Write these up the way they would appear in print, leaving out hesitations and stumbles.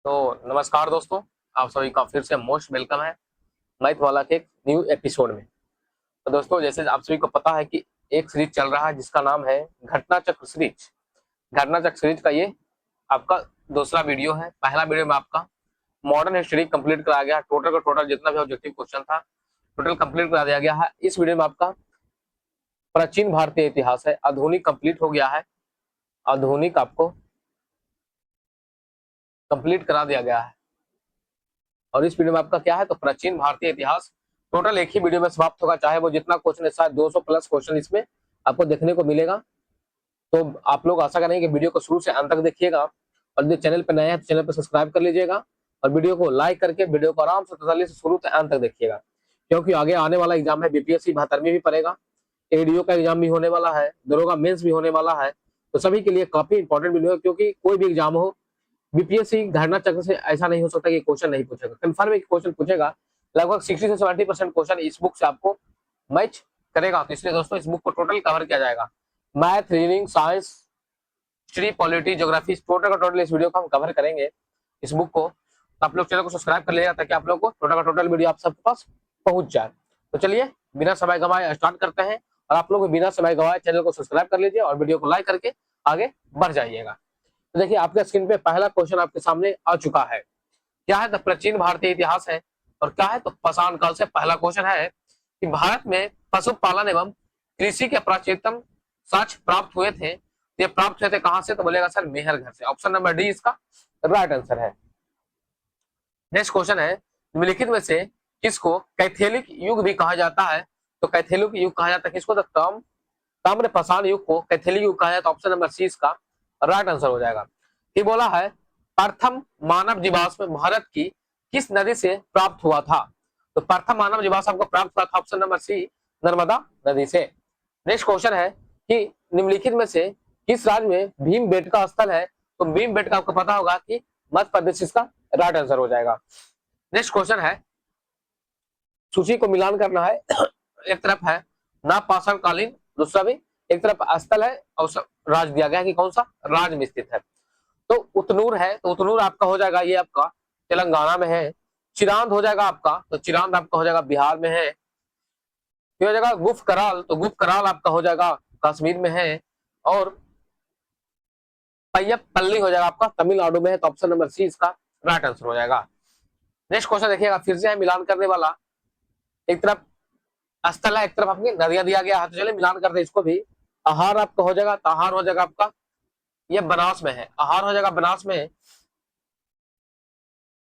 तो नमस्कार दोस्तों, आप सभी का फिर से मोस्ट वेलकम है मैथ वाला के एक न्यू एपिसोड में। तो दोस्तों, जैसे आप सभी को पता है कि एक सीरीज चल रहा है जिसका नाम है घटना चक्र सीरीज। घटना चक्र सीरीज का ये आपका दूसरा वीडियो है। पहला वीडियो में आपका मॉडर्न हिस्ट्री कंप्लीट कराया गया, टोटल का टोटल जितना भी ऑब्जेक्टिव क्वेश्चन था टोटल कंप्लीट करा दिया गया है। इस वीडियो में आपका प्राचीन भारतीय इतिहास है, आधुनिक कंप्लीट हो गया है, आधुनिक आपको कंप्लीट करा दिया गया है। और इस वीडियो में आपका क्या है, तो प्राचीन भारतीय इतिहास टोटल एक ही वीडियो में समाप्त होगा, चाहे वो जितना क्वेश्चन है, शायद 200 प्लस क्वेश्चन इसमें आपको देखने को मिलेगा। तो आप लोग आशा करेंगे कि वीडियो को शुरू से अंत तक देखिएगा, और यदि चैनल पर नए हैं तो चैनल पर सब्सक्राइब कर लीजिएगा और वीडियो को लाइक करके वीडियो को आराम से तसल्ली से शुरू से अंत तक देखिएगा, क्योंकि आगे आने वाला एग्जाम है बीपीएससी 72 में भी पड़ेगा, एडीओ का एग्जाम भी होने वाला है, दरोगा मेंस भी होने वाला है। तो सभी के लिए काफी इंपॉर्टेंट वीडियो है, क्योंकि कोई भी एग्जाम हो बीपीएससी घटना चक्र से ऐसा नहीं हो सकता कि क्वेश्चन नहीं पूछेगा, कंफर्म एक क्वेश्चन पूछेगा। लगभग 60 से 70% क्वेश्चन इस बुक से आपको मैच करेगा। तो इसलिए दोस्तों, इस बुक को टोटल कवर किया जाएगा, math, reasoning, science, history, polity, geography, total का टोटल इस वीडियो को हम कवर करेंगे इस बुक को। तो आप लोग चैनल को सब्सक्राइब कर लीजिएगा, ताकि आप लोग को टोटल का टोटल वीडियो आप सबके पास पहुंच जाए। तो चलिए बिना समय गंवाए स्टार्ट करते हैं, और आप लोग बिना समय गंवाए चैनल को सब्सक्राइब कर लीजिए और वीडियो को लाइक करके आगे बढ़ जाइएगा। तो देखिए, आपके स्क्रीन पे पहला क्वेश्चन आपके सामने आ चुका है। क्या है, तो प्राचीन भारतीय इतिहास है। और क्या है, तो पाषाण काल से पहला क्वेश्चन है कि भारत में पशुपालन एवं कृषि के प्राचीनतम साक्ष्य प्राप्त हुए थे। ये प्राप्त हुए थे कहां से, तो बोलेगा सर मेहरगढ़ से। ऑप्शन नंबर डी इसका राइट आंसर है। नेक्स्ट क्वेश्चन है, निम्नलिखित में से किसको कैथोलिक युग भी कहा जाता है। तो कैथोलिक युग कहा जाता है किसको, तो ताम्र पाषाण युग को कैथोलिक युग कहा जाता है। ऑप्शन नंबर सी इसका राइट आंसर हो जाएगा। ये बोला है प्रथम मानव जीवाश्म भारत की किस नदी से प्राप्त हुआ था। तो प्रथम मानव जीवाश्म आपको प्राप्त हुआ था, ऑप्शन नंबर सी नर्मदा नदी से। नेक्स्ट क्वेश्चन है कि निम्नलिखित में से किस राज्य में भीम बेटका स्थल है। तो भीम बेटका आपको पता होगा कि मध्य प्रदेश इसका राइट आंसर हो जाएगा। नेक्स्ट क्वेश्चन है, सूची को मिलान करना है। एक तरफ है नवपाषाण कालीन, दूसरा भी एक तरफ स्थल है और राज्य दिया गया है कि कौन सा राज्य में स्थित है। तो उतनूर है, तो उतनूर आपका हो जाएगा ये आपका तेलंगाना में है। चिरांद हो जाएगा आपका, तो चिरांद आपका हो जाएगा बिहार में है। ये हो जाएगा गुफ कराल, तो गुफ कराल आपका हो जाएगा कश्मीर में है। और पय्यपल्ली हो जाएगा आपका तमिलनाडु में है। तो ऑप्शन नंबर सी इसका राइट आंसर हो जाएगा। नेक्स्ट क्वेश्चन देखिएगा, फिर से है मिलान करने वाला। एक तरफ स्थल है, एक तरफ आपकी नदियां दिया गया है, तो चलिए मिलान करते हैं इसको भी। आहार आपका हो जाएगा, तो आहार हो जाएगा आपका ये बनास में है, आहार हो जाएगा बनास में।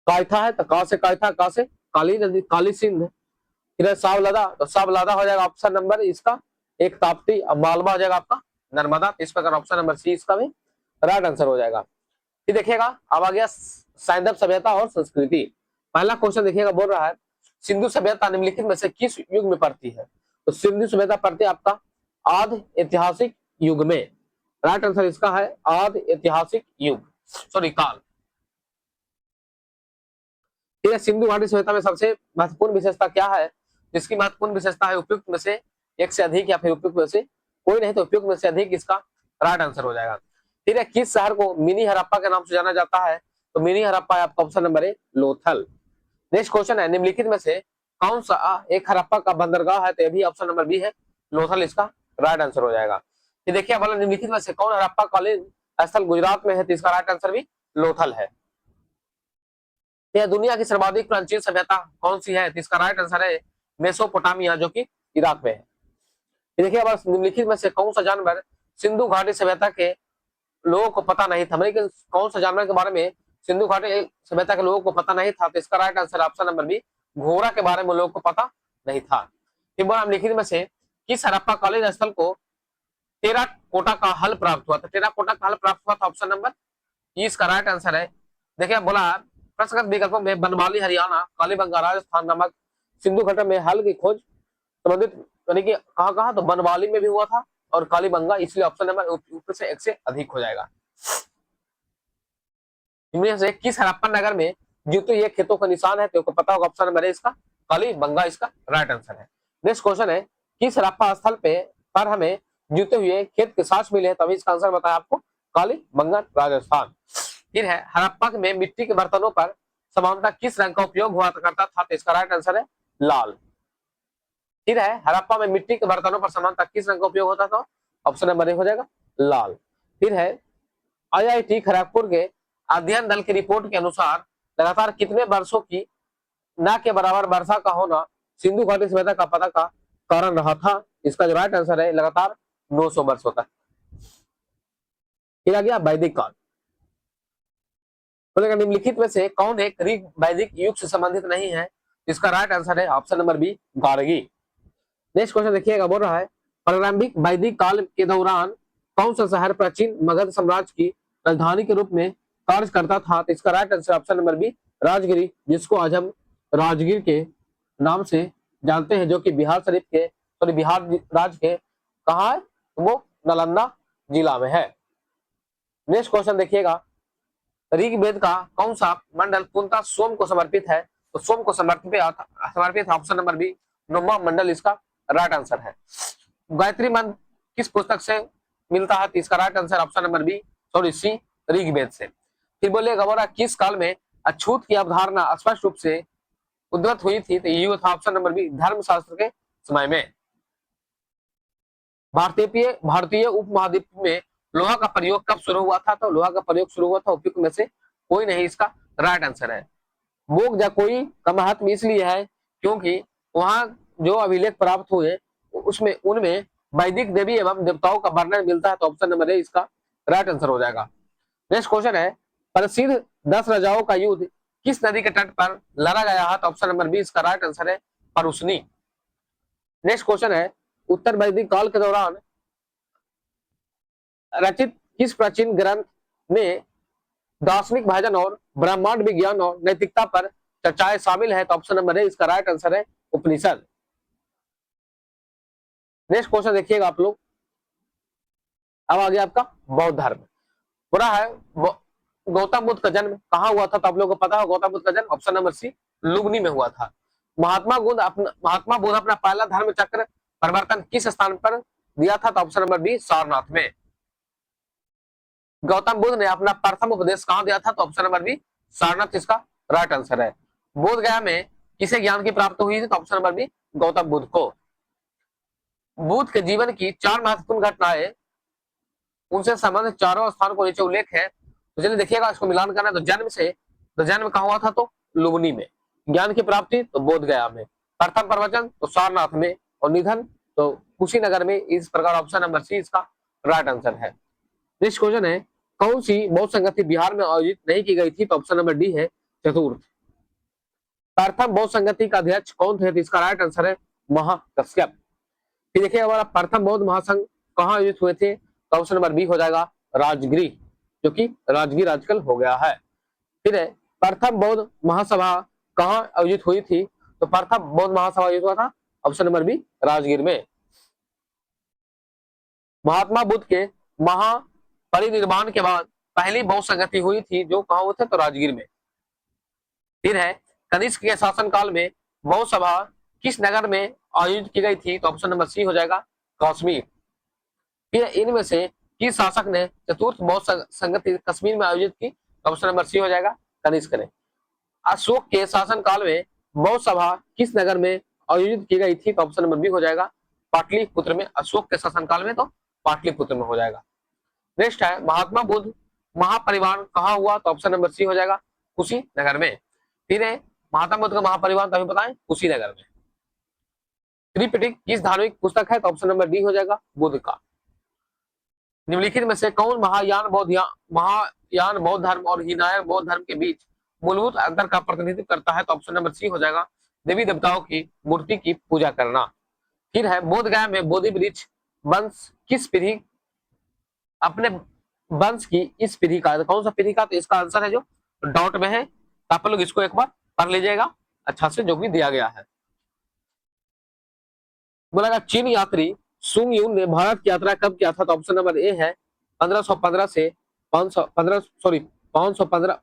कायथा है, तो का से कायथा, का से काली नदी, काली सिंध। फिर सावलदा, तो सावलादा हो जाएगा ऑप्शन नंबर इसका एक ताप्ती। अब मालवा हो जाएगा आपका नर्मदा। तो इस प्रकार ऑप्शन नंबर सी इसका भी राइट आंसर हो जाएगा। फिर देखिएगा अब आ गया सैंधव सभ्यता और संस्कृति। पहला क्वेश्चन देखिएगा, बोल रहा है सिंधु सभ्यता निम्नलिखित में से किस युग में पड़ती है। तो सिंधु सभ्यता पड़ती है आपका आदि ऐतिहासिक युग में। राइट आंसर इसका है आदि ऐतिहासिक युग, सॉरी काल। ठीक है, सिंधु घाटी सभ्यता में सबसे महत्वपूर्ण विशेषता क्या है। जिसकी महत्वपूर्ण विशेषता है उपयुक्त में से एक से अधिक, या फिर उपयुक्त में से कोई नहीं, तो उपयुक्त में से अधिक इसका राइट आंसर हो जाएगा। ठीक है, किस शहर को मिनी हड़प्पा के नाम से जाना जाता है। तो मिनी हड़प्पा है आपका option number A Lothal. Next question है, निम्नलिखित में से कौन सा एक हड़प्पा का बंदरगाह है। तो ये भी ऑप्शन नंबर बी है लोथल, इसका राइट आंसर हो जाएगा। ये देखिए बोला निम्नलिखित में से कौन हड़प्पा कालीन स्थल गुजरात में है। तो इसका राइट आंसर भी लोथल है। यह दुनिया की सर्वाधिक प्राचीन सभ्यता कौन सी है। तो इसका राइट आंसर है मेसोपोटामिया, जो कि इराक में है। देखिए अब निम्नलिखित में से कौन सा जानवर सिंधु घाटी सभ्यता के लोगों को पता नहीं था। मतलब कौन सा जानवर के बारे में सिंधु घाटी सभ्यता के लोगों को पता नहीं था। तो इसका right answer option number B घोड़ा के बारे में लोगों को पता नहीं था। फिर निम्नलिखित में से किस हड़प्पा कालीन स्थल को टेराकोटा का हल प्राप्त हुआ था। टेराकोटा का हल प्राप्त हुआ था, ऑप्शन नंबर ई इसका राइट आंसर है। देखिए बोला प्रश्नगत विकल्पों में बनमाली हरियाणा, कालीबंगा राजस्थान नामक सिंधु घाटी में हल की खोज संबंधित यानी कि कहां कहां, तो बनमाली में भी हुआ था और कालीबंगा, इसलिए ऑप्शन नंबर ऊपर से एक से अधिक हो जाएगा। इनमें से किस हड़प्पन नगर में जूते ये खेतों का निशान है। तो पता होगा ऑप्शन नंबर ए इसका कालीबंगा, इसका राइट आंसर है। नेक्स्ट क्वेश्चन है, किस हड़प्पा स्थल पे पर हमें जूते हुए खेत के साक्ष्य मिले हैं। तभी इसका आंसर बताया आपको कालीबंगा राजस्थान। फिर है हड़प्पा में मिट्टी के बर्तनों पर सामान्यतः किस रंग का उपयोग हुआ करता था, तो इसका राइट आंसर है लाल। फिर है हड़प्पा में मिट्टी के बर्तनों पर सामान्यतः किस रंग का उपयोग होता था, ऑप्शन नंबर ए हो जाएगा लाल। फिर है आईआईटी खड़गपुर के अध्ययन दल की रिपोर्ट के अनुसार लगातार कितने वर्षों की न के बराबर वर्षा का होना सिंधु घाटी सभ्यता का पतन का कारण रहा था, इसका जो राइट आंसर है लगातार 900 वर्ष होता है। फिर आ गया वैदिक काल। बोलेगा निम्नलिखित में से कौन एक ऋग वैदिक युग से संबंधित नहीं है, इसका राइट आंसर है option number B Gargi. Next question देखिएगा, बोल रहा है प्रारंभिक वैदिक काल के दौरान कौन सा शहर प्राचीन मगध साम्राज्य की राजधानी के रूप में कार्य करता था, तो इसका right answer option number B Rajgiri, जिसको आज हम राजगीर के नाम से जानते हैं, जो कि बिहार शरीफ के सॉरी बिहार राज्य के कहा है, तो वो नालंदा जिला में है। नेक्स्ट क्वेश्चन देखिएगा, ऋग्वेद का कौन सा मंडल पूर्णतः सोम को समर्पित है, तो सोम को समर्पित ऑप्शन नंबर बी 9वां मंडल इसका राइट आंसर है। गायत्री मंत्र किस पुस्तक से मिलता है, तो इसका right answer option number B sorry C Rigveda से। फिर बोलिएगा बोला किस काल में अछूत की अवधारणा स्पष्ट रूप से उद्धृत हुई थी, तो ये था ऑप्शन नंबर बी धर्मशास्त्र के समय में। भारतीय उपमहाद्वीप में लोहा का प्रयोग कब शुरू हुआ था, तो लोहा का प्रयोग शुरू हुआ था उपयुक्त में से कोई नहीं, इसका राइट आंसर है। बोग जाकोई का महत्व इसलिए है क्योंकि वहां जो अभिलेख प्राप्त हुए उसमें उनमें वैदिक देवी एवं देवताओं का वर्णन मिलता है, तो ऑप्शन नंबर ए इसका राइट आंसर हो जाएगा। नेक्स्ट क्वेश्चन है प्रसिद्ध 10 राजाओं का युद्ध किस नदी के तट पर लड़ा गया है, तो ऑप्शन नंबर बी इसका राइट आंसर है परुसनी। नेक्स्ट क्वेश्चन है उत्तर वैदिक काल के दौरान रचित किस प्राचीन ग्रंथ में दार्शनिक भाजन और ब्रह्मांड विज्ञान और नैतिकता पर चर्चाएं शामिल है, तो ऑप्शन नंबर ए इसका राइट आंसर है उपनिषद। नेक्स्ट क्वेश्चन देखिएगा आप लोग, अब आ गया आपका बौद्ध धर्म। पूरा है गौतम बुद्ध का जन्म कहाँ हुआ था, तो आप लोगों को पता है गौतम बुद्ध का जन्म ऑप्शन नंबर सी लुम्बिनी में हुआ था। महात्मा बुद्ध अपना पहला धर्म चक्र परिवर्तन किस स्थान पर दिया था, तो ऑप्शन नंबर बी सारनाथ में। गौतम बुद्ध ने अपना प्रथम उपदेश कहां दिया था, तो ऑप्शन नंबर बी सारनाथ इसका राइट आंसर है। बोध गया में किसे ज्ञान की प्राप्ति हुई थी, तो option number B Gautam Buddha को। बुद्ध के जीवन की 4 महत्वपूर्ण घटनाएं उनसे संबंधित चारों स्थान को नीचे उल्लेख है, तो चलिए देखिएगा इसको मिलान करना। तो जन्म कहा हुआ था, तो लुम्बिनी में। ज्ञान की प्राप्ति तो बोध गया में। प्रथम प्रवचन तो सारनाथ में, और निधन तो कुशीनगर में। इस प्रकार ऑप्शन नंबर सी इसका राइट आंसर है। नेक्स्ट क्वेश्चन है कौन सी बौद्ध संगति बिहार में आयोजित नहीं की गई थी, तो ऑप्शन नंबर डी है चतुर्थ। प्रथम बौद्ध संगति का अध्यक्ष कौन थे, तो इसका राइट आंसर है महाकश्यप। फिर देखिए हमारा प्रथम बौद्ध महासंघ कहाँ आयोजित हुए थे, तो ऑप्शन नंबर बी हो जाएगा राजगिरी, जो कि राजगीर आजकल हो गया है। फिर है प्रथम बौद्ध महासभा कहाँ आयोजित हुई थी, तो प्रथम बौद्ध महासभा आयोजित हुआ था ऑप्शन नंबर बी राजगीर में। महात्मा बुद्ध के महापरिनिर्वाण के बाद पहली बौद्ध संगति हुई थी, जो कहाँ हुए थे, तो राजगीर में। फिर है कनिष्क के शासनकाल में बौद्ध सभा किस नगर में आयोजित की गई थी, तो ऑप्शन नंबर सी हो जाएगा कश्मीर। फिर इनमें से किस शासक ने चतुर्थ बौद्ध संगति कश्मीर में आयोजित की, तो ऑप्शन नंबर सी हो जाएगा कनिष्क ने। अशोक के शासनकाल में बौद्ध सभा किस नगर में आयोजित की गई थी, तो ऑप्शन नंबर बी हो जाएगा पाटलिपुत्र में। अशोक के शासनकाल में तो पाटलिपुत्र में हो जाएगा। नेक्स्ट है महात्मा बुद्ध महापरिवार कहाँ हुआ, तो ऑप्शन नंबर सी हो जाएगा कुशीनगर में। फिर है महात्मा बुद्ध का महापरिवार तभी बताएं कुशीनगर में। त्रिपिटक किस धार्मिक पुस्तक है, तो ऑप्शन नंबर डी हो जाएगा बुद्ध का। निम्नलिखित में से कौन महायान बौद्ध धर्म और हीनयान बौद्ध धर्म के बीच मूलभूत अंतर का प्रतिनिधित्व करता है, तो ऑप्शन नंबर सी हो जाएगा देवी देवताओं की मूर्ति की पूजा करना। फिर है बोध गया में बोधि वृक्ष वंश किस पीढ़ी अपने वंश की इस पीढ़ी का, कौन सा पीढ़ी का, तो इसका आंसर है जो डॉट में है। आप लोग इसको एक बार पढ़ लीजिएगा अच्छा से, जो भी दिया गया है। बोला चीन यात्री सुंग यून ने भारत की यात्रा कब किया था, तो ऑप्शन नंबर ए है 1515 से 515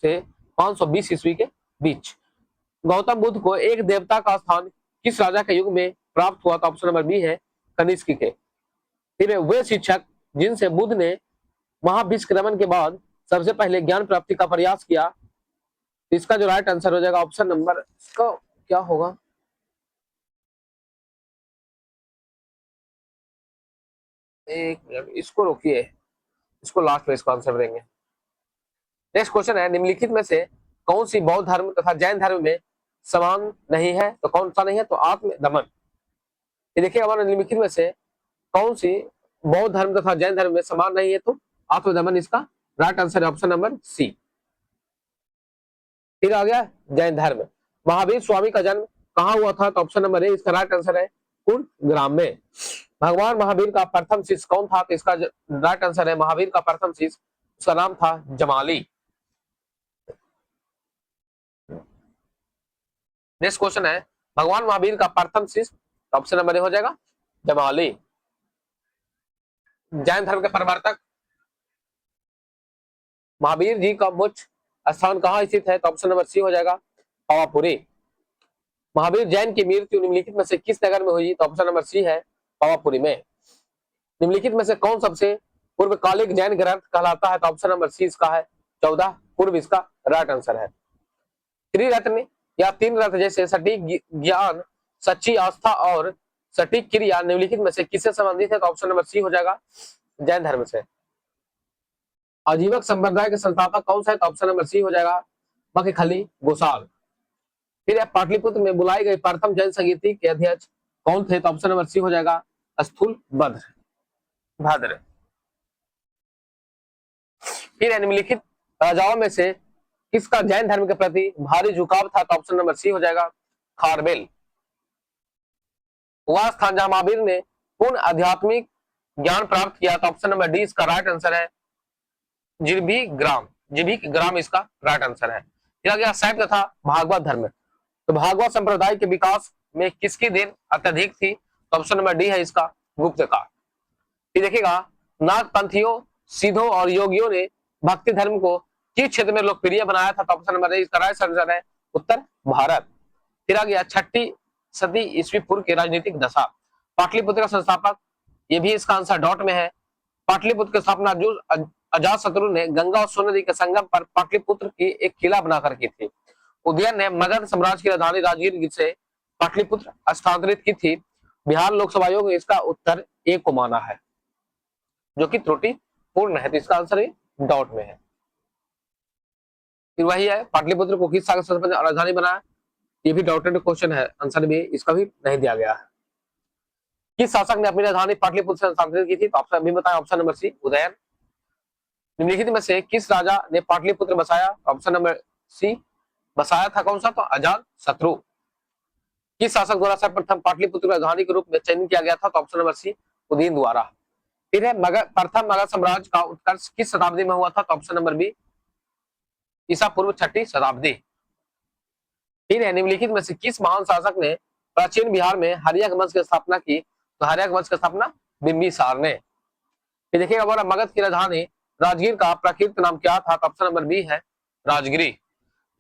से 520 ईस्वी के बीच। गौतम बुद्ध को एक देवता का स्थान किस राजा के युग में प्राप्त हुआ, तो ऑप्शन नंबर बी है कनिष्क के। फिर वे शिक्षक जिनसे बुद्ध ने महाविश्क्रमण के बाद सबसे पहले ज्ञान प्राप्ति का प्रयास किया? तो इसका जो राइट आंसर हो जाएगा ऑप्शन नंबर, इसका क्या होगा, एक मिनट इसको रोकिए, इसको लास्ट में इसको आंसर देंगे। नेक्स्ट क्वेश्चन है, निम्नलिखित में से कौन सी बौद्ध धर्म तथा जैन धर्म में समान नहीं है? तो कौन सा नहीं है? तो आत्म दमन। ये देखिए हमारे निम्नलिखित में से कौन सी बौद्ध धर्म तथा जैन धर्म में समान नहीं है? तो आत्मदमन इसका राइट आंसर है, ऑप्शन नंबर सी। फिर आ गया जैन धर्म। महावीर स्वामी का जन्म कहाँ हुआ था? तो ऑप्शन नंबर ए इसका राइट आंसर है, कुंभग्राम में। भगवान महावीर का प्रथम शिष्य कौन था? तो इसका राइट आंसर है, महावीर का प्रथम शिष्य, उसका नाम था जमाली। नेक्स्ट क्वेश्चन है, भगवान महावीर का प्रथम शिष्य, ऑप्शन नंबर ए हो जाएगा जमाली। जैन धर्म के प्रवर्तक महावीर जी का मुख्य स्थान कहाँ स्थित है? तो ऑप्शन नंबर सी हो जाएगा पावापुरी। महावीर जैन की मृत्यु निम्नलिखित में से किस नगर में हुई? तो ऑप्शन नंबर सी है पावापुरी में। निम्नलिखित में से कौन सबसे पूर्वकालिक जैन ग्रंथ कहलाता है? तो ऑप्शन नंबर सी इसका है 14 पूर्व, इसका राइट आंसर है। त्रिरत्न या तीन रत्न जैसे सटीक ज्ञान, सच्ची आस्था और सटीक क्रिया निम्नलिखित में से किससे संबंधित है? तो ऑप्शन नंबर सी हो जाएगा जैन धर्म से। आजीवक संप्रदाय के संस्थापक कौन सा है? तो ऑप्शन नंबर सी हो जाएगा मखखली गोसाल। फिर पाटलिपुत्र में बुलाई गई प्रथम जैन संगीति के अध्यक्ष कौन थे? तो ऑप्शन नंबर सी हो जाएगा स्थूल भद्र। फिर निम्नलिखित राजाओं में से किसका जैन धर्म के प्रति भारी झुकाव था? तो ऑप्शन नंबर सी हो जाएगा खारबेल। वह स्थान जहां महावीर ने पूर्ण आध्यात्मिक ज्ञान प्राप्त किया, तो ऑप्शन नंबर डी इसका राइट आंसर है जिरभी ग्राम इसका राइट आंसर है। फिर आ गया शैव तथा भागवत धर्म। तो भागवत संप्रदाय के विकास में किसकी देन अत्यधिक थी? तो ऑप्शन नंबर डी है इसका गुप्त का। फिर देखिएगा नागपंथियों, सिद्धों और योगियों ने भक्ति धर्म को किस क्षेत्र में लोकप्रिय बनाया था? तो ऑप्शन नंबर ए इसका राइट आंसर है उत्तर भारत। फिर आ गया 6ठी सदी ईस्वी पूर्व की राजनीतिक दशा। पाटलिपुत्र का संस्थापक, ये भी इसका आंसर डॉट में है। पाटलिपुत्र की स्थापना जो अजातशत्रु ने गंगा और सोन नदी के संगम पर पाटलिपुत्र की एक किला बनाकर की थी। उदयन ने मगध साम्राज्य की राजधानी राजगीर से पाटलिपुत्र स्थानांतरित की थी। बिहार लोकसभा आयोग ने इसका उत्तर ए को माना है, जो कि त्रुटि पूर्ण है, तो इसका आंसर डॉट में है। फिर वही है, पाटलिपुत्र को किस शासक ने राजधानी बनाया? ये भी डॉटेड क्वेश्चन है, आंसर भी इसका भी नहीं दिया गया है। किस शासक ने अपनी राजधानी पाटलिपुत्र से स्थानांतरित की थी? तो ऑप्शन भी बताया, ऑप्शन नंबर सी उदयन। निम्नलिखित में से किस राजा ने पाटलिपुत्र बसाया? ऑप्शन नंबर सी बसाया था कौन सा? तो अजातशत्रु। किस शासक द्वारा सर्वप्रथम पाटलिपुत्र राजधानी के रूप में चयनित किया गया था? तो ऑप्शन नंबर सी उदयन द्वारा। फिर है प्रथम मगध साम्राज्य का उत्कर्ष किस शताब्दी में हुआ था? तो ऑप्शन नंबर बी ईसा पूर्व 6ठी शताब्दी। फिर है निम्नलिखित में से किस महान शासक ने प्राचीन बिहार में हर्यक वंश की स्थापना की? तो हर्यक वंश की स्थापना बिंबिसार ने। फिर देखिएगा हमारा मगध की राजधानी राजगीर का प्रकृत नाम क्या था? तो ऑप्शन नंबर बी है राजगिरी।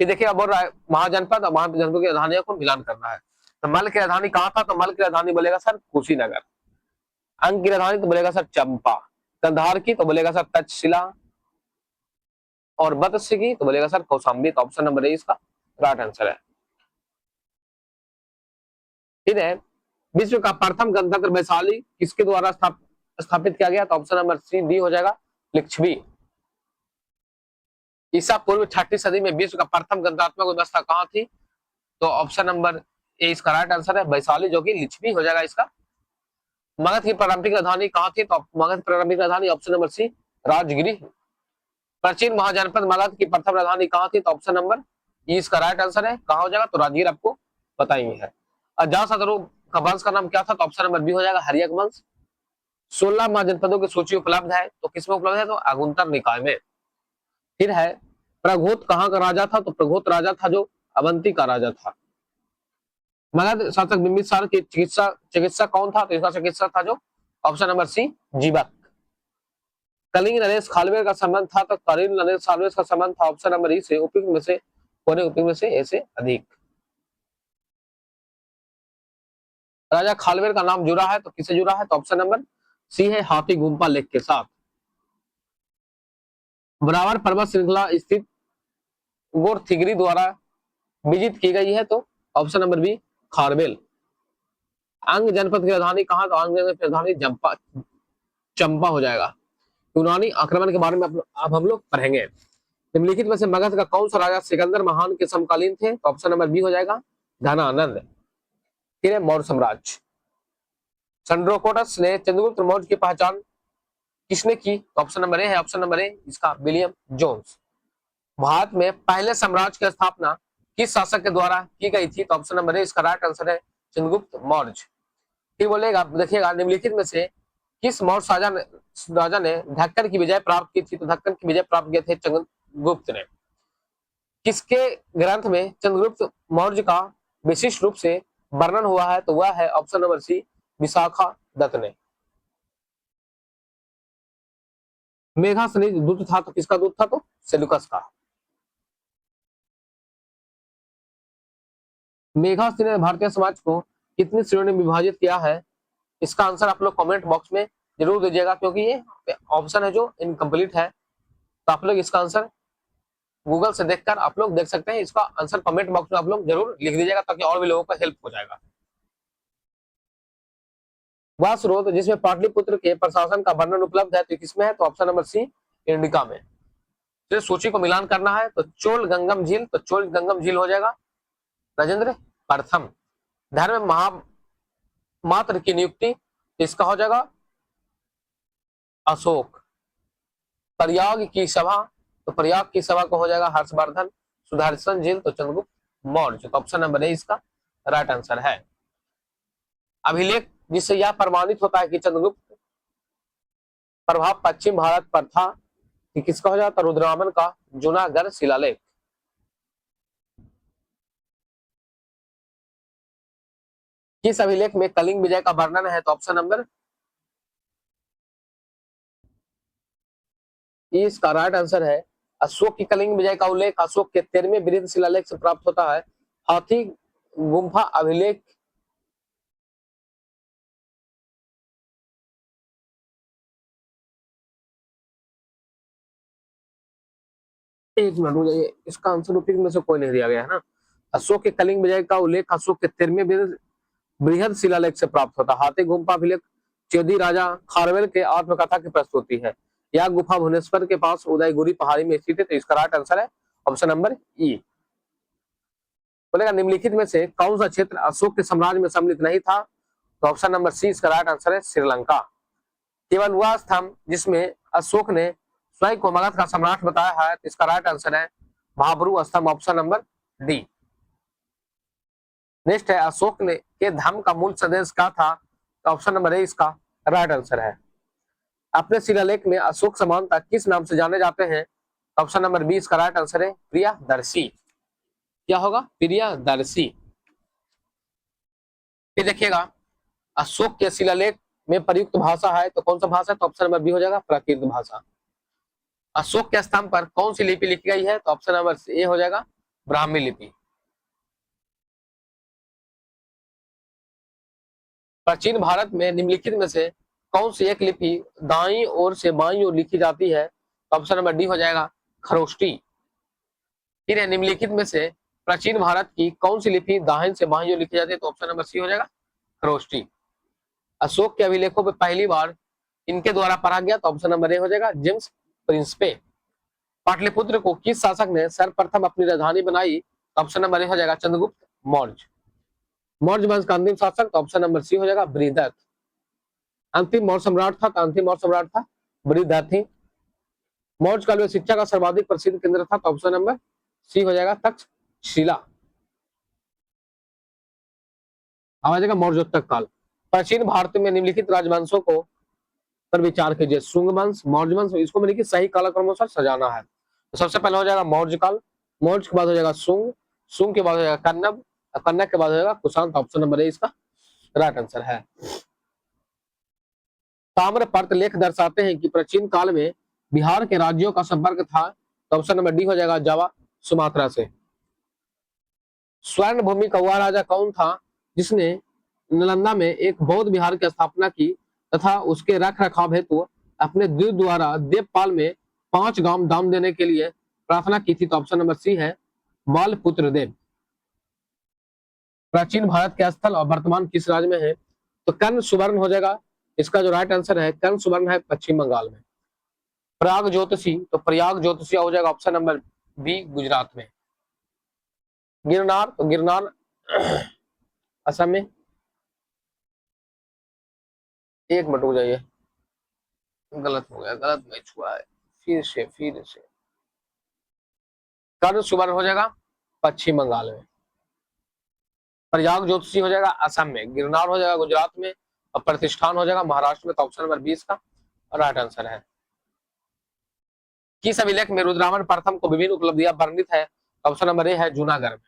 फिर देखिए बोल रहा है महाजनपद और महाजनपद की राजधानियों को मिलान करना है। तो मल की राजधानी कहाँ था? तो मल की राजधानी बोलेगा सर कुशीनगर। अंग की राजधानी तो बोलेगा सर चंपा। कंधार की तो बोलेगा सर तक्षशिला। और बत्स्य की तो बोलेगा सर कौशाम्बी। तो ऑप्शन नंबर ए इसका राइट आंसर है। फिर है विश्व का प्रथम गणतंत्र वैशाली किसके द्वारा स्थापित किया गया? तो ऑप्शन नंबर सी डी हो जाएगा लिच्छवी। ईसा पूर्व 6ठी सदी में विश्व का प्रथम गणतंत्रात्मक व्यवस्था कहाँ थी? तो ऑप्शन नंबर ए इसका राइट आंसर है वैशाली, जो कि लिच्छवी हो जाएगा इसका। मगध की प्रारंभिक राजधानी कहाँ थी? तो मगध की प्रारंभिक राजधानी ऑप्शन नंबर सी राजगिरी। प्राचीन महाजनपद मगध की प्रथम राजधानी कहाँ थी? तो ऑप्शन नंबर ई इसका राइट आंसर है। कहाँ हो जाएगा? तो राजगीर आपको पता ही है। अजातशत्रु का वंश का नाम क्या था? तो ऑप्शन नंबर बी हो जाएगा हर्यक वंश। 16 महाजनपदों की सूची उपलब्ध है, तो किसमें उपलब्ध है? तो अगुंतर निकाय में। फिर है प्रघोत कहाँ का राजा था? तो प्रघोत राजा था जो अवंती का राजा था। मगध शासक बिंबिसार की चिकित्सा कौन था? तो इसका चिकित्सक था जो ऑप्शन नंबर सी जीवक। कलिंग नरेश खालवेर का संबंध था, तो कलिंग नरेश खालवेर का संबंध था ऑप्शन नंबर ई से उपयुक्त में से कोने उपयुक्त में से ए से अधिक। राजा खालवेर का नाम जुड़ा है, तो किससे जुड़ा है? तो ऑप्शन नंबर सी है हाथी गुम्पा लेक के साथ। बराबर पर्वत श्रृंखला स्थित गोरथिगरी द्वारा विजित की गई है, तो ऑप्शन नंबर बी खारवेल। अंग जनपद की राजधानी कहाँ, तो अंग जनपद की राजधानी चंपा हो जाएगा। यूनानी आक्रमण के बारे में अब हम लोग पढ़ेंगे। निम्नलिखित में से मगध का कौन सा राजा सिकंदर महान के समकालीन थे, तो ऑप्शन नंबर बी हो जाएगा धनानंद। फिर है मौर्य साम्राज्य। चंद्रोकोटस ने चंद्रगुप्त मौर्य की पहचान किसने की, तो ऑप्शन नंबर ए है, ऑप्शन नंबर ए इसका विलियम जोन्स। भारत में पहले साम्राज्य की स्थापना किस शासक के द्वारा की गई थी, तो ऑप्शन नंबर ए इसका राइट आंसर है चंद्रगुप्त मौर्य। फिर बोलेगा, देखिएगा निम्नलिखित में से किस मौर्य राजा ने दक्कन की विजय प्राप्त की थी, तो दक्कन की विजय प्राप्त किए थे चंद्रगुप्त ने। किसके ग्रंथ में चंद्रगुप्त मौर्य का विशिष्ट रूप से वर्णन हुआ है, तो वह है option number C Vishakha Dutt ने। मेघासनी दूत था, तो किसका दूत था, तो सेल्यूकस का। मेघासनी ने भारतीय समाज को कितनी श्रेणियों में विभाजित किया है, इसका आंसर आप लोग कमेंट बॉक्स में जरूर दीजिएगा, क्योंकि ये ऑप्शन है जो इनकम्प्लीट है। तो आप लोग इसका आंसर गूगल से देखकर आप लोग देख सकते हैं। इसका आंसर कमेंट बॉक्स में आप लोग जरूर लिख दीजिएगा, ताकि और भी लोगों को हेल्प हो जाएगा। वह स्रोत जिसमें पाटलिपुत्र के प्रशासन का वर्णन उपलब्ध है, तो किसमें है, तो ऑप्शन नंबर सी इंडिका में। तो सूची को मिलान करना है, तो चोल गंगम झील, तो चोल गंगम झील हो जाएगा राजेंद्र प्रथम। धर्म महामात्र की नियुक्ति इसका हो जाएगा अशोक। प्रयाग की सभा, तो प्रयाग की सभा को हो जाएगा हर्षवर्धन। सुदर्शन झील, तो चंद्रगुप्त मौर्य। तो ऑप्शन नंबर ए इसका राइट आंसर है। अभिलेख जिससे यह प्रमाणित होता है कि चंद्रगुप्त प्रभाव पश्चिम भारत पर था, कि किसका हो जाता, रुद्रनामन का जूनागढ़ शिलालेख। किस अभिलेख में कलिंग विजय का वर्णन है, तो ऑप्शन नंबर इसका राइट आंसर है अशोक की कलिंग विजय का उल्लेख अशोक के 13वें बृहद शिलालेख से प्राप्त होता है। हाथी गुम्फा अभिलेख एक मिनट मुझे इसका आंसर रूपी में से कोई नहीं दिया गया है ना। अशोक के कलिंग विजय का उल्लेख अशोक के 13वें बृहद शिलालेख से प्राप्त होता है। हाथी गुम्फा अभिलेख चौधरी राजा खारवेल के आत्मकथा की प्रस्तुति है। यह गुफा भुवनेश्वर के पास उदयगुरी पहाड़ी में स्थित है, तो इसका राइट आंसर है ऑप्शन नंबर ई। बोलेगा निम्नलिखित में से कौन सा क्षेत्र अशोक के साम्राज्य में सम्मिलित नहीं था, तो ऑप्शन नंबर सी इसका राइट आंसर है श्रीलंका। केवल वह स्तंभ जिसमें अशोक ने स्वयं को मगध का सम्राट बताया है, तो इसका राइट आंसर है महाबरू स्तंभ, ऑप्शन नंबर डी। नेक्स्ट है अशोक ने के धर्म का मूल संदेश क्या था, तो ऑप्शन नंबर ए इसका राइट आंसर है। अपने शिलालेख में अशोक समानता किस नाम से जाने जाते हैं, ऑप्शन नंबर बी इसका राइट आंसर है प्रियदर्शी। क्या होगा, प्रियदर्शी। फिर देखिएगा अशोक के शिलालेख में प्रयुक्त भाषा है, तो कौन सा भाषा, तो ऑप्शन नंबर बी हो जाएगा प्राकृत भाषा। अशोक के स्तंभ पर कौन सी लिपि लिखी गई है, तो ऑप्शन नंबर ए हो जाएगा ब्राह्मी लिपि। प्राचीन भारत में निम्नलिखित में से कौन सी एक लिपि दाईं ओर से बाईं ओर लिखी जाती है, तो ऑप्शन नंबर डी हो जाएगा खरोष्टी। फिर है निम्नलिखित में से प्राचीन भारत की कौन सी लिपि दाहिने से बाईं ओर लिखी जाती है, तो ऑप्शन नंबर सी हो जाएगा खरोष्टी। अशोक के अभिलेखों पर पहली बार इनके द्वारा पढ़ा गया, तो ऑप्शन नंबर ए हो जाएगा जेम्स प्रिंसपे। पाटलिपुत्र को किस शासक ने सर्वप्रथम अपनी राजधानी बनाई, तो ऑप्शन नंबर ए हो जाएगा चंद्रगुप्त मौर्य। मौर्य वंश का अंतिम शासक, तो ऑप्शन नंबर सी हो जाएगा बृहदत्त। अंतिम मौर्य सम्राट था, तो अंतिम मौर्य सम्राट था बृहदत्त। मौर्य काल में शिक्षा का सर्वाधिक प्रसिद्ध केंद्र था, तो ऑप्शन नंबर सी हो जाएगा तक्षशिला। आ जाएगा मौर्योत्तर काल। प्राचीन भारत में निम्नलिखित राजवंशों को पर विचार कीजिए, शुंग वंश, मौर्य वंश, इसको मैंने सही कालक्रमों से सजाना है। तो सबसे पहले हो जाएगा मौर्य काल, मौर्य के बाद हो जाएगा शुंग, शुंग के बाद हो जाएगा कन्नब, कन्नब के बाद हो जाएगा कुषाण। ऑप्शन नंबर ए इसका राइट आंसर है। ताम्रपत्र लेख दर्शाते हैं कि प्राचीन काल में बिहार के राज्यों का संपर्क था, तो ऑप्शन नंबर डी हो जाएगा जावा सुमात्रा से। स्वर्ण भूमि का वह राजा कौन था जिसने नालंदा में एक बौद्ध विहार की स्थापना की तथा उसके रख रखाव हेतु अपने द्वीप द्वारा देवपाल में 5 गांव दान देने के लिए प्रार्थना की थी? तो ऑप्शन नंबर सी है बालपुत्र देव। प्राचीन भारत के स्थल और वर्तमान किस राज्य में है? तो कर्ण सुवर्ण हो जाएगा। इसका जो राइट आंसर है कर्ण सुवर्ण है पश्चिम बंगाल में। प्रयाग ज्योतिषी, तो प्रयाग ज्योतिषी हो जाएगा ऑप्शन नंबर बी गुजरात में। गिरनार, तो गिरनार असम में। एक मिनट हो जाइए, गलत हो गया, गलत मैच हुआ है, फिर से कर्ण सुवर्ण हो जाएगा पश्चिम बंगाल में। प्रयाग ज्योतिषी हो जाएगा असम में। गिरनार हो जाएगा गुजरात में और प्रतिष्ठान हो जाएगा महाराष्ट्र में। तो ऑप्शन नंबर 20 का राइट आंसर है। किस अभिलेख में रुद्रावन प्रथम को विभिन्न उपलब्धियां वर्णित है? ऑप्शन नंबर ए है जूनागढ़ में।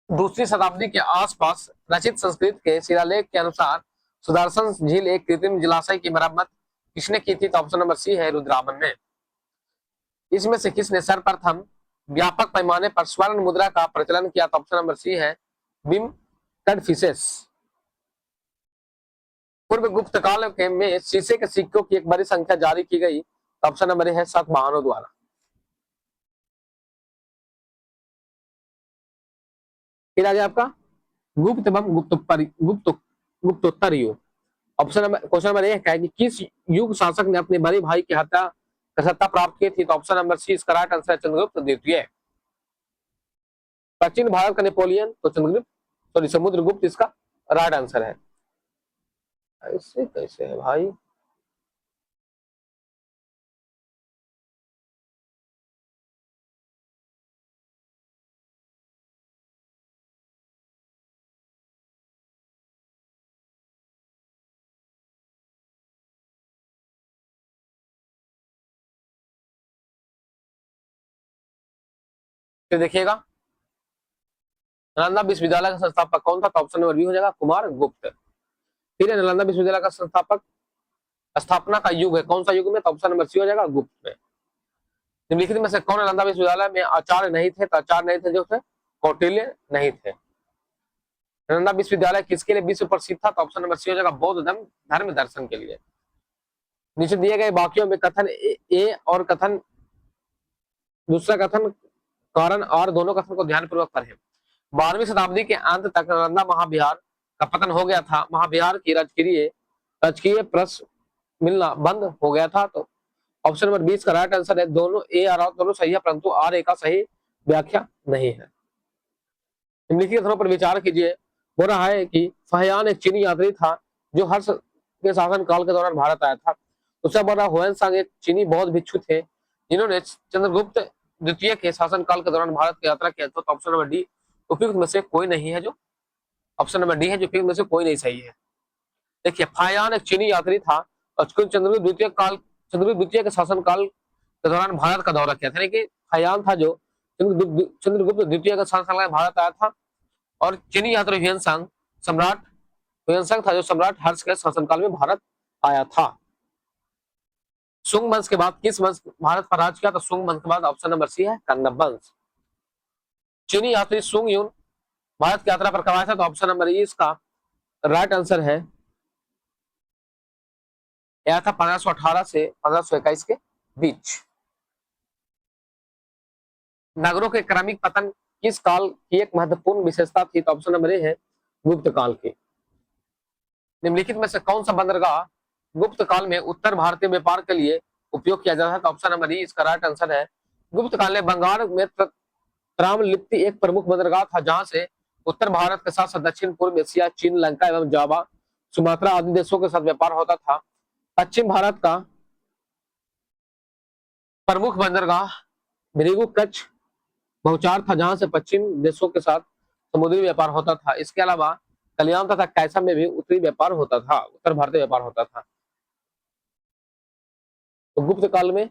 दूसरी शताब्दी के आसपास रचित संस्कृत के शिलालेख के अनुसार सुदर्शन झील एक कृत्रिम जलाशय की मरम्मत किसने की थी? तो ऑप्शन नंबर सी है रुद्रावन ने। इसमें से किसने सर्वप्रथम व्यापक पैमाने पर स्वर्ण मुद्रा का प्रचलन किया? तो ऑप्शन नंबर सी है बिम कडफिसेस। पूर्व गुप्त काल के में शीशे के सिक्कों की एक बड़ी संख्या जारी की गई। तो ऑप्शन नंबर ए है सातवाहनों द्वारा। फिर आ गया आपका गुप्त एवं गुप्तोत्तर युग। ऑप्शन नंबर क्वेश्चन नंबर एक है कि किस युग शासक ने अपने बड़े भाई की हत्या कर सत्ता प्राप्त की थी? तो ऑप्शन नंबर सी इसका राइट आंसर है चंद्रगुप्त द्वितीय। प्राचीन भारत का नेपोलियन, तो चंद्रगुप्त सॉरी समुद्रगुप्त इसका राइट आंसर है। ऐसे कैसे है भाई? फिर देखिएगा नालंदा विश्वविद्यालय का संस्थापक कौन था? तो ऑप्शन नंबर बी हो जाएगा कुमार गुप्त। फिर नालंदा विश्वविद्यालय का संस्थापक स्थापना का युग है कौन सा युग में? तो ऑप्शन नंबर सी हो जाएगा गुप्त में। निम्नलिखित में से कौन नालंदा विश्वविद्यालय में आचार्य नहीं थे? तो आचार्य नहीं थे जो थे कौटिल्य नहीं थे। नालंदा विश्वविद्यालय किसके लिए विश्व प्रसिद्ध था? तो ऑप्शन नंबर सी हो जाएगा बौद्ध धर्म दर्शन के लिए। नीचे दिए गए वाक्यों में कथन ए और कथन दूसरा कथन कारण और दोनों कथन को ध्यानपूर्वक पढ़ें। 12वीं शताब्दी के अंत तक नालंदा महाविहार का पतन हो गया था। महाविहार की राजकीय प्रश्न मिलना बंद हो गया था। तो ऑप्शन नंबर 20 का राइट आंसर है दोनों ए और दोनों सही है, परंतु आर ए का सही व्याख्या नहीं है। निम्नलिखित कथनों पर विचार कीजिए। हो रहा है कि फहयान एक चीनी यात्री था जो हर्ष के शासन काल के दौरान भारत आया था। उससे बड़ा हुएनसांग एक चीनी बौद्ध भिक्षु थे जिन्होंने चंद्रगुप्त द्वितीय के शासन काल के दौरान भारत की यात्रा किया। तो ऑप्शन नंबर डी उपयुक्त में से कोई नहीं है, जो ऑप्शन नंबर डी है जो उपयुक्त में से कोई नहीं सही है। देखिए फहयान एक चीनी यात्री था और चंद्रगुप्त द्वितीय के शासन काल के दौरान भारत का दौरा किया था। यानी फहयान था जो चंद्रगुप्त द्वितीय का शासन काल में भारत आया था और चीनी यात्री हुएनसांग था जो सम्राट हर्ष के शासनकाल में भारत आया था। सुंग वंश के बाद किस वंश भारत पर राज किया? तो सुंग वंश के बाद ऑप्शन नंबर सी है कन्नब वंश। चीनी यात्री सुंग यून भारत की यात्रा पर कब आया था? तो ऑप्शन नंबर ई इसका राइट आंसर है। यह था 1518 से 1521 के बीच। नगरों के क्रमिक पतन किस काल की एक महत्वपूर्ण विशेषता थी? तो ऑप्शन नंबर ए है गुप्त काल की। निम्नलिखित में से कौन सा बंदरगाह गुप्त काल में उत्तर भारतीय व्यापार के लिए उपयोग किया जाता है? तो ऑप्शन नंबर ई इसका राइट आंसर है। गुप्त काल में बंगाल में त्रावणलिप्ति एक प्रमुख बंदरगाह था जहां से उत्तर भारत के साथ साथ दक्षिण पूर्व एशिया, चीन, लंका एवं जावा, सुमात्रा आदि देशों के साथ व्यापार होता था। पश्चिम भारत का प्रमुख बंदरगाह भृगु कच्छ बहुचार था जहां से पश्चिम देशों के साथ समुद्री व्यापार होता था। इसके अलावा कल्याण तथा कैसा में भी उत्तरी व्यापार होता था, उत्तर भारतीय व्यापार होता था। तो गुप्त काल में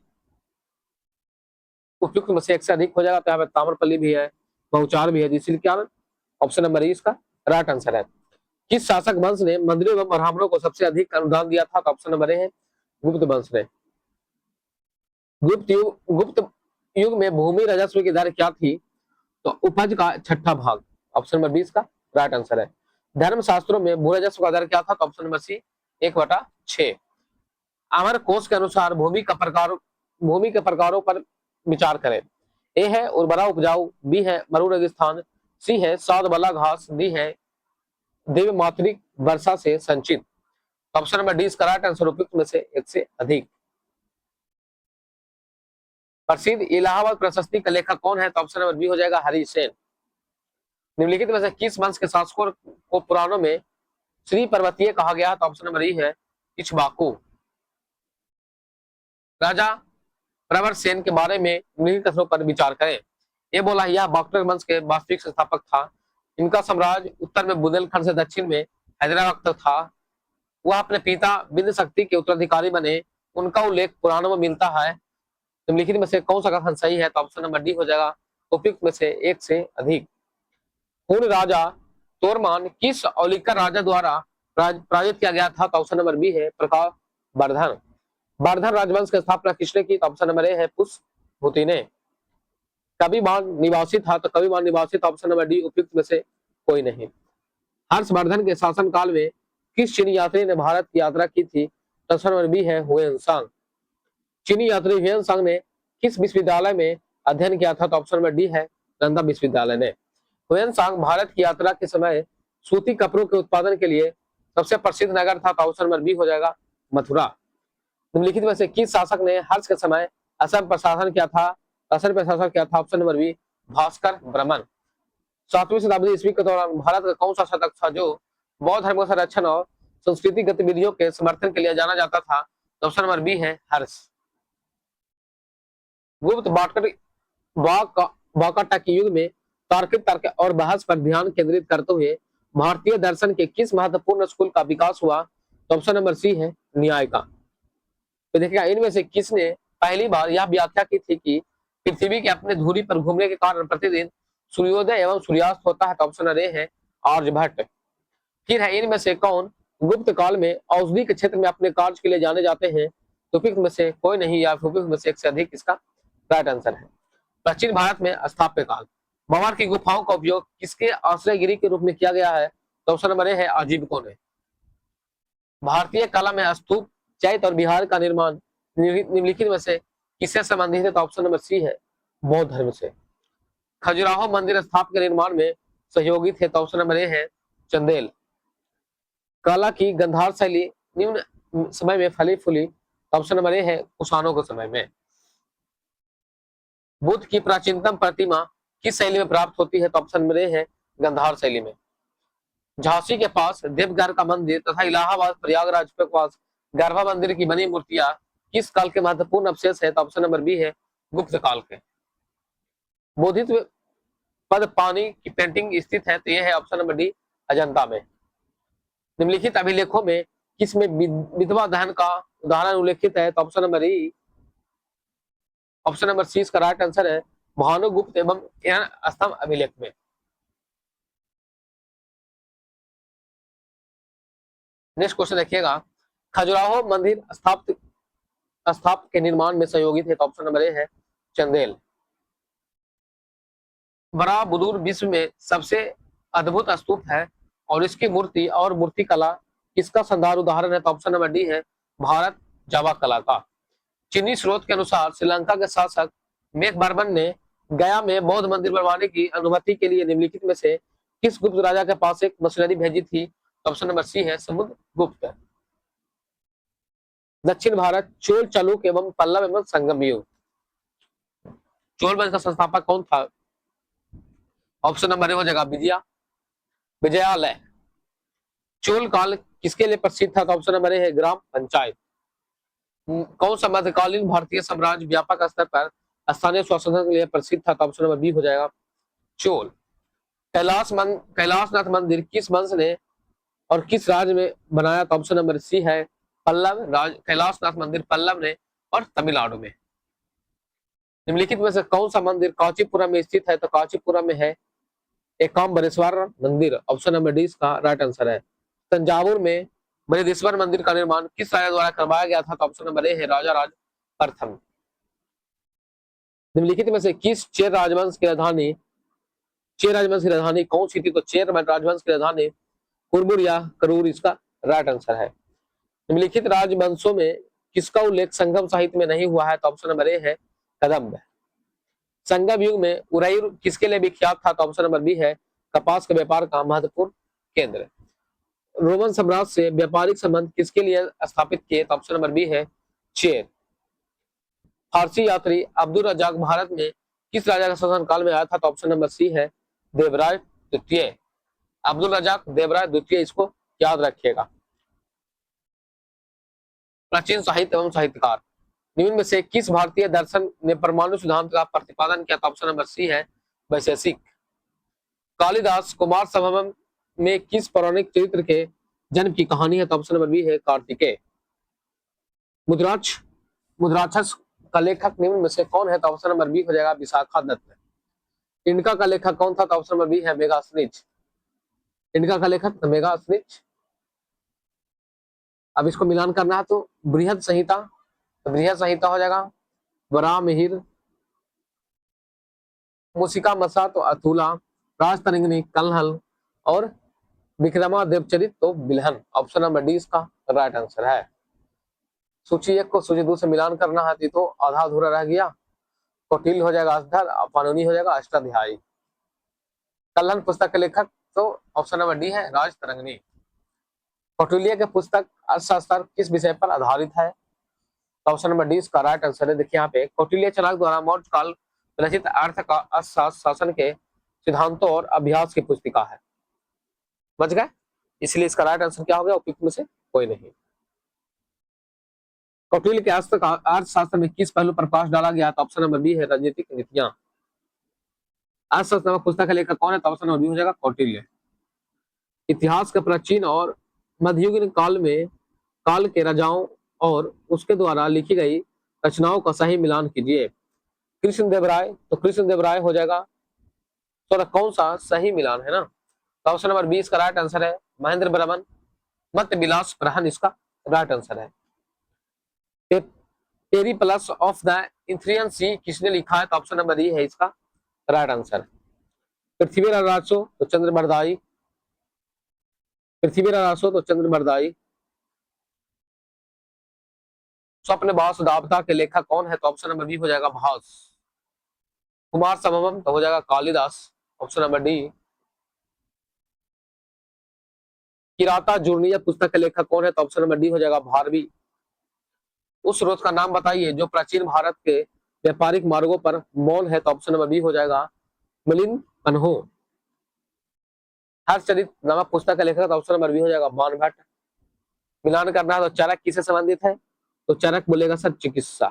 उपयुक्त में से एक से अधिक हो जाएगा। तो यहाँ पे ताम्रपल्ली भी है, बहुचार भी है, जिसके कारण ऑप्शन नंबर ई इसका राइट आंसर है। किस शासक वंश ने मंदिरों एवं ब्राह्मणों को सबसे अधिक अनुदान दिया था? तो ऑप्शन नंबर ए है गुप्त वंश ने। गुप्त युग में भूमि राजस्व की दर क्या थी? तो उपज का छठा भाग। ऑप्शन नंबर 20 का राइट आंसर है। धर्म शास्त्रों में भू राजस्व का दर क्या था? तो ऑप्शन नंबर सी 1/6। अमर कोश के अनुसार भूमि के प्रकारों पर विचार करें। ए है उर्वरा उपजाऊ, बी है मरु रेगिस्तान, सी है साध वाला घास, डी है देव मातृक वर्षा से संचित। ऑप्शन नंबर डी इसका राइट आंसर उपयुक्त में से एक से अधिक। प्रसिद्ध इलाहाबाद प्रशस्ति का लेखक कौन है? तो ऑप्शन नंबर बी हो जाएगा हरि सेन। निम्नलिखित में से किस वंश के शासकों को पुराणों में श्री पर्वतीय कहा गया? तो ऑप्शन नंबर ई है इक्ष्वाकु। राजा प्रवर सेन के बारे में निम्नलिखित कथनों पर विचार करें। ये बोला यह बाक्टर वंश के वास्तविक संस्थापक था। इनका साम्राज्य उत्तर में बुंदेलखंड से दक्षिण में हैदराबाद तक था। वह अपने पिता बिंद शक्ति के उत्तराधिकारी बने। उनका उल्लेख पुराणों में मिलता है। निम्नलिखित में से कौन सा कथन सही है? तो ऑप्शन नंबर डी हो जाएगा उपयुक्त में से एक से अधिक। हुन राजा तोरमान किस औलिकर राजा द्वारा पराजित किया गया था? तो ऑप्शन नंबर बी है प्रताप वर्धन। वर्धन राजवंश की स्थापना किसने की? तो ऑप्शन नंबर ए है पुष्पभूति ने। कविमान निवासी था, तो कविमान निवासी था ऑप्शन नंबर डी उपयुक्त में से कोई नहीं। हर्षवर्धन के शासनकाल में किस चीनी यात्री ने भारत की यात्रा की थी? तो ऑप्शन नंबर बी है हुएनसांग। चीनी यात्री हुएनसांग ने किस विश्वविद्यालय में अध्ययन किया था? तो ऑप्शन नंबर डी है नालंदा विश्वविद्यालय ने। हुएनसांग भारत की यात्रा के समय सूती कपड़ों के उत्पादन के लिए सबसे प्रसिद्ध नगर था। तो ऑप्शन नंबर बी हो जाएगा मथुरा। निम्नलिखित में से किस शासक ने हर्ष के समय असम प्रशासन किया था? असम प्रशासन किया था ऑप्शन नंबर बी भास्कर ब्रह्मन। 7वीं शताब्दी ईस्वी के दौरान भारत का कौन सा शासक था जो बौद्ध धर्म का संरक्षण और सांस्कृतिक गतिविधियों के समर्थन के लिए जाना जाता था? तो ऑप्शन नंबर बी है हर्ष। गुप्त वाकाटक के युग में तार्किक तर्क और बहस पर ध्यान केंद्रित करते हुए भारतीय दर्शन के किस महत्वपूर्ण स्कूल का विकास हुआ? तो ऑप्शन नंबर सी है न्याय का। तो देखिएगा इनमें से किसने पहली बार यह व्याख्या की थी कि पृथ्वी के अपने धुरी पर घूमने के कारण प्रतिदिन सूर्योदय एवं सूर्यास्त होता है? तो ऑप्शन नंबर ए है आर्यभट्ट। फिर है इनमें से कौन गुप्त काल में औषधि के क्षेत्र में अपने कार्य के लिए जाने जाते हैं? तो उपयुक्त में से कोई नहीं या उपयुक्त में से एक से अधिक इसका राइट आंसर है। प्राचीन भारत में स्थापत्य काल मवार की गुफाओं का उपयोग किसके आश्रयगिरी के रूप में किया गया है? तो ऑप्शन नंबर ए है आजीविकों ने। भारतीय कला में स्तूप, चैत्य और विहार का निर्माण निम्नलिखित में से किससे संबंधित है? तो ऑप्शन नंबर सी है बौद्ध धर्म से। खजुराहो मंदिर स्थापना के निर्माण में सहयोगी थे? तो ऑप्शन नंबर ए है चंदेल। कला की गंधार शैली निम्न समय में फली फूली? तो ऑप्शन नंबर ए है कुषाणों के समय में। बुद्ध की प्राचीनतम प्रतिमा किस शैली में प्राप्त होती है? तो ऑप्शन नंबर ए है गंधार शैली में। झांसी के पास देवघर का मंदिर तथा इलाहाबाद प्रयागराज के पास गर्भा मंदिर की बनी मूर्तियां किस काल के महत्वपूर्ण अवशेष है? तो ऑप्शन नंबर बी है गुप्त काल के। बोधित्व पद पानी की पेंटिंग स्थित है? तो यह है ऑप्शन नंबर डी अजंता में। निम्नलिखित अभिलेखों में किसमें विधवा दहन का उदाहरण उल्लेखित है? तो option number E option number C इसका राइट आंसर है भानुगुप्त एवं स्तंभ अभिलेख में। नेक्स्ट क्वेश्चन देखिएगा खजुराहो मंदिर स्थाप के निर्माण में सहयोगी थे? तो ऑप्शन नंबर ए है चंदेल। बराबुदुर विश्व में सबसे अद्भुत स्तूप है और इसकी मूर्ति और मूर्ति कला किसका शानदार उदाहरण है? तो ऑप्शन नंबर डी है भारत जावा कला का। चीनी स्रोत के अनुसार श्रीलंका के शासक मेघवर्मन ने गया में बौद्ध मंदिर बनवाने की अनुमति के लिए निम्नलिखित में से किस गुप्त राजा के पास एक मशीनरी भेजी थी? ऑप्शन नंबर सी है समुद्रगुप्त। दक्षिण भारत चोल चालुक्य एवं पल्लव एवं संगम युग चोल वंश का संस्थापक कौन था? ऑप्शन नंबर ए हो जाएगा विजयालय। चोल काल किसके लिए प्रसिद्ध था? तो ऑप्शन नंबर ए है ग्राम पंचायत। कौन सा मध्यकालीन भारतीय साम्राज्य व्यापक स्तर पर स्थानीय स्वशासन के लिए प्रसिद्ध था? तो ऑप्शन नंबर बी हो जाएगा चोल। कैलाशनाथ मंदिर किस वंश ने और किस राज्य में बनाया? तो ऑप्शन नंबर सी है पल्लव राज। कैलाशनाथ मंदिर पल्लव ने और तमिलनाडु में। निम्नलिखित में से कौन सा मंदिर कांचीपुरम में स्थित है? तो कांचीपुरम में है एकाम्बरेश्वर मंदिर। ऑप्शन नंबर डी इसका राइट आंसर है। तंजावुर में बृहदीश्वर मंदिर का निर्माण किस राजा द्वारा करवाया गया था? तो ऑप्शन नंबर ए है राजा राज प्रथम। निम्नलिखित में से किस चेर राजवंश की राजधानी कौन सी थी? तो चेर राजवंश की राजधानी कुरबुर या करूर इसका राइट आंसर है। निम्नलिखित राजवंशों में किसका उल्लेख संगम साहित्य में नहीं हुआ है? तो ऑप्शन नंबर ए है कदम्ब। संगम युग में उरैर किसके लिए विख्यात था? तो ऑप्शन नंबर बी है कपास के व्यापार का महत्वपूर्ण केंद्र। रोमन साम्राज्य से व्यापारिक संबंध किसके लिए स्थापित किए? तो ऑप्शन नंबर बी है चेर। फारसी यात्री अब्दुल रजाक भारत में किस राजा के शासन काल में आया था? तो ऑप्शन नंबर सी है देवराय द्वितीय। अब्दुल रजाक देवराय द्वितीय, इसको याद रखिएगा। प्राचीन साहित्य एवं साहित्यकार, निम्न में से किस भारतीय दर्शन ने परमाणु सिद्धांत का प्रतिपादन किया? तो ऑप्शन नंबर सी है वैशेषिक। कालिदास कुमार संभवम में किस पौराणिक चरित्र के जन्म की कहानी है? तो ऑप्शन नंबर बी है कार्तिकेय। मुद्राक्ष मुद्राक्षस का लेखक निम्न में से कौन है? तो ऑप्शन नंबर बी हो जाएगा विशाखा दत्त। इनका का लेखक कौन था? तो ऑप्शन नंबर बी है मेगास्थनीज। इनका का लेखक मेगास्थनीज। अब इसको मिलान करना है तो बृहद संहिता, तो बृहद संहिता हो जाएगा। वराहमिहिर, मूषिका तो अतुला, राजतरंगिणी कलहल और विक्रमादेवचरित तो बिल्हन। ऑप्शन नंबर डी इसका राइट आंसर है। सूची एक को सूची दो से मिलान करना है तो आधा अधूरा रह गया। कौटिल्य हो जाएगा अष्टधर, पाणिनि हो जाएगा अष्टाध्यायी। कलहन पुस्तक के लेखक तो ऑप्शन नंबर डी है राजतरंगिणी। कौटिल्य के पुस्तक अर्थशास्त्र किस विषय पर आधारित है? ऑप्शन नंबर डी इसका राइट आंसर है। देखिए यहाँ पे कौटिल्य चाणक्य द्वारा मौर्य काल रचित अर्थ का अर्थशास्त्र शासन के सिद्धांतों और अभ्यास की पुस्तिका है। समझ गए? इसलिए इसका राइट आंसर क्या हो गया? उपयुक्त में से कोई नहीं। कौटिल्य के अर्थशास्त्र में किस पहलू पर प्रकाश डाला गया? तो ऑप्शन नंबर बी है राजनीतिक नीतियां। अर्थशास्त्र नामक पुस्तक का लेखक कौन है? तो ऑप्शन नंबर बी हो जाएगा कौटिल्य। इतिहास के प्राचीन और मध्ययुगीन काल के राजाओं और उसके द्वारा लिखी गई रचनाओं का सही मिलान कीजिए। कृष्णदेवराय, तो कृष्णदेवराय हो जाएगा। तो कौन सा सही मिलान है ना? तो ऑप्शन नंबर 20 का राइट आंसर है महेंद्र बर्मन। मत विलास प्रहन इसका राइट आंसर है। पेरिप्लस ऑफ द इंथ्रियन सी किसने लिखा है? तो ऑप्शन नंबर ई है इसका राइट आंसर। पृथ्वीराज रासो तो चंद्रबरदाई। पृथ्वीराज रासो तो चंद्रबरदाई। स्वप्न भास दावता के लेखक कौन है? तो ऑप्शन नंबर बी हो जाएगा भास। कुमार संभवम तो हो जाएगा Kalidas. Option number D. Kiratarjuniya पुस्तक के लेखक कौन है? तो ऑप्शन नंबर डी हो जाएगा भारवी। उस स्रोत का नाम बताइए जो प्राचीन भारत के व्यापारिक मार्गों पर मौन है? तो ऑप्शन नंबर बी हो जाएगा मिलिंद कन्हो। हर्षचरित नामक पुस्तक का लेखक, तो ऑप्शन नंबर बी हो जाएगा बाणभट्ट। मिलान करना है तो चरक किससे संबंधित है? तो चरक बोलेगा सर चिकित्सा।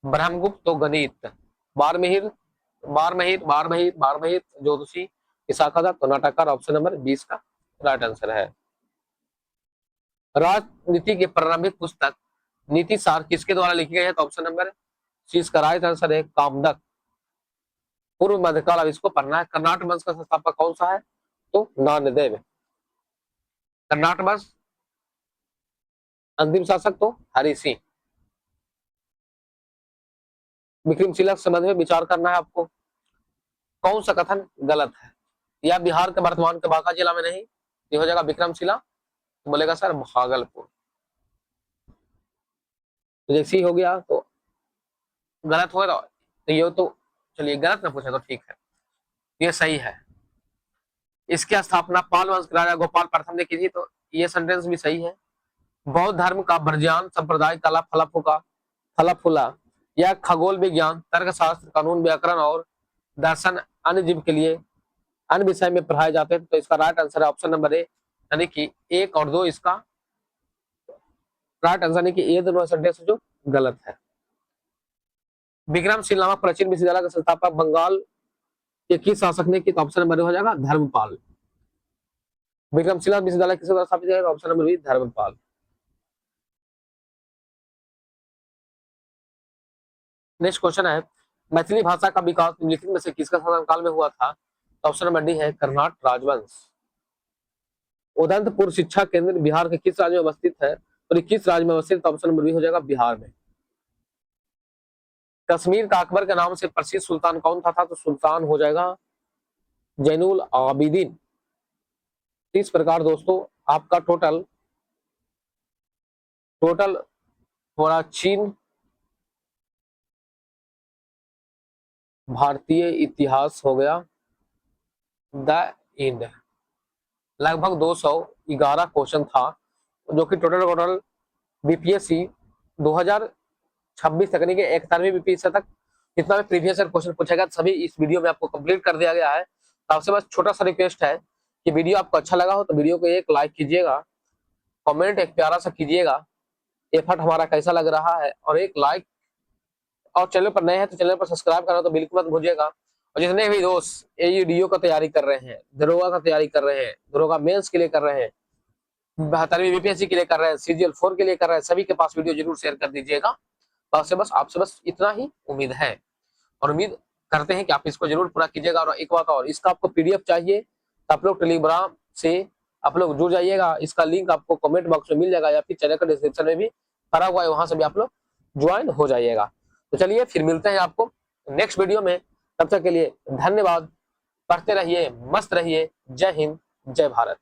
ब्रह्मगुप्त तो गणित। बारमेहिर बारमेहिर बारमेहिर बारमेहिर ज्योतिषी। विशाखा दत्त तो नाटककार। ऑप्शन नंबर 20 का राइट आंसर है। राजनीति की प्रारंभिक पुस्तक नीति सार किसके द्वारा लिखी गई है? तो ऑप्शन नंबर सी इसका राइट आंसर है कामदक। पूर्व मध्यकाल, अब इसको पढ़ना है। कर्नाटक वंश का संस्थापक कौन सा है? तो नानदेव। कर्नाटक वंश अंतिम शासक तो हरि सिंह। विक्रमशिला के संबंध में विचार करना है आपको। कौन सा कथन गलत है? या बिहार के वर्तमान के बांका जिला में नहीं, ये हो जाएगा विक्रमशिला। तो बोलेगा सर भागलपुर। तो जैसे ही हो गया तो गलत हो गया, तो ये तो चलिए गलत ना पूछे तो ठीक है, ये सही है। इसकी स्थापना पाल वंश के राजा गोपाल प्रथम ने की थी, तो ये सेंटेंस भी सही है। बौद्ध धर्म का वर्ज्यान संप्रदाय कला फला फूला या खगोल विज्ञान तर्कशास्त्र कानून व्याकरण और दर्शन अन्य जीव के लिए अन्य विषय में पढ़ाए जाते हैं। तो इसका राइट आंसर है ऑप्शन नंबर ए, यानी कि 1 और 2 इसका राइट आंसर, यानी कि ये दोनों सेंटेंस जो गलत है। विक्रमशील नामक प्राचीन विश्वविद्यालय का संस्थापक बंगाल के किस शासक ने की? तो ऑप्शन नंबर हो जाएगा धर्मपाल। विक्रमशिला विश्वविद्यालय किसके द्वारा स्थापित किया गया? Option number B Dharmpal. Next question है मैथिली भाषा का विकास निम्नलिखित में से किसका शासनकाल में हुआ था? तो ऑप्शन नंबर डी है कर्नाटक राजवंश। उदंतपुर शिक्षा केंद्र बिहार के किस राज्य में अवस्थित है? और किस राज्य में अवस्थित? तो ऑप्शन नंबर बी हो जाएगा बिहार में। कश्मीर का अकबर के नाम से प्रसिद्ध सुल्तान कौन था? तो सुल्तान हो जाएगा जैनुल आबिदीन। इस प्रकार दोस्तों आपका टोटल प्राचीन भारतीय इतिहास हो गया द एंड। लगभग 211 क्वेश्चन था, जो कि टोटल बीपीएससी 2026 तक यानी कि 41वीं बीपीएससी तक जितना भी प्रीवियस ईयर क्वेश्चन पूछा गया सभी इस वीडियो में आपको कंप्लीट कर दिया गया है। तो आपसे बस छोटा सा रिक्वेस्ट है कि वीडियो आपको अच्छा लगा हो तो वीडियो को एक लाइक कीजिएगा, कमेंट एक प्यारा सा कीजिएगा, एफर्ट हमारा कैसा लग रहा है, और एक लाइक, और चैनल पर नए हैं तो चैनल पर सब्सक्राइब करना तो बिल्कुल मत भूलिएगा। और जितने भी दोस्त एडीओ का तैयारी कर रहे हैं, दरोगा का तैयारी कर रहे हैं, दरोगा मेंस के लिए कर रहे हैं, 72वीं बीपीएससी के लिए कर रहे हैं, सीजीएल 4 के लिए कर रहे हैं, सभी के पास वीडियो जरूर शेयर कर दीजिएगा। तो आपसे बस इतना ही उम्मीद है, और उम्मीद करते हैं कि आप इसको जरूर पूरा कीजिएगा। और एक बात और, इसका आपको पीडीएफ चाहिए तो आप लोग टेलीग्राम से आप लोग जुड़ जाइएगा। इसका लिंक आपको कमेंट बॉक्स में मिल जाएगा या फिर चैनल का डिस्क्रिप्शन में भी भरा हुआ है, वहां से भी आप लोग ज्वाइन हो जाइएगा। तो चलिए फिर मिलते हैं आपको नेक्स्ट वीडियो में, तब तक के लिए धन्यवाद। पढ़ते रहिए, मस्त रहिए। जय हिंद, जय भारत।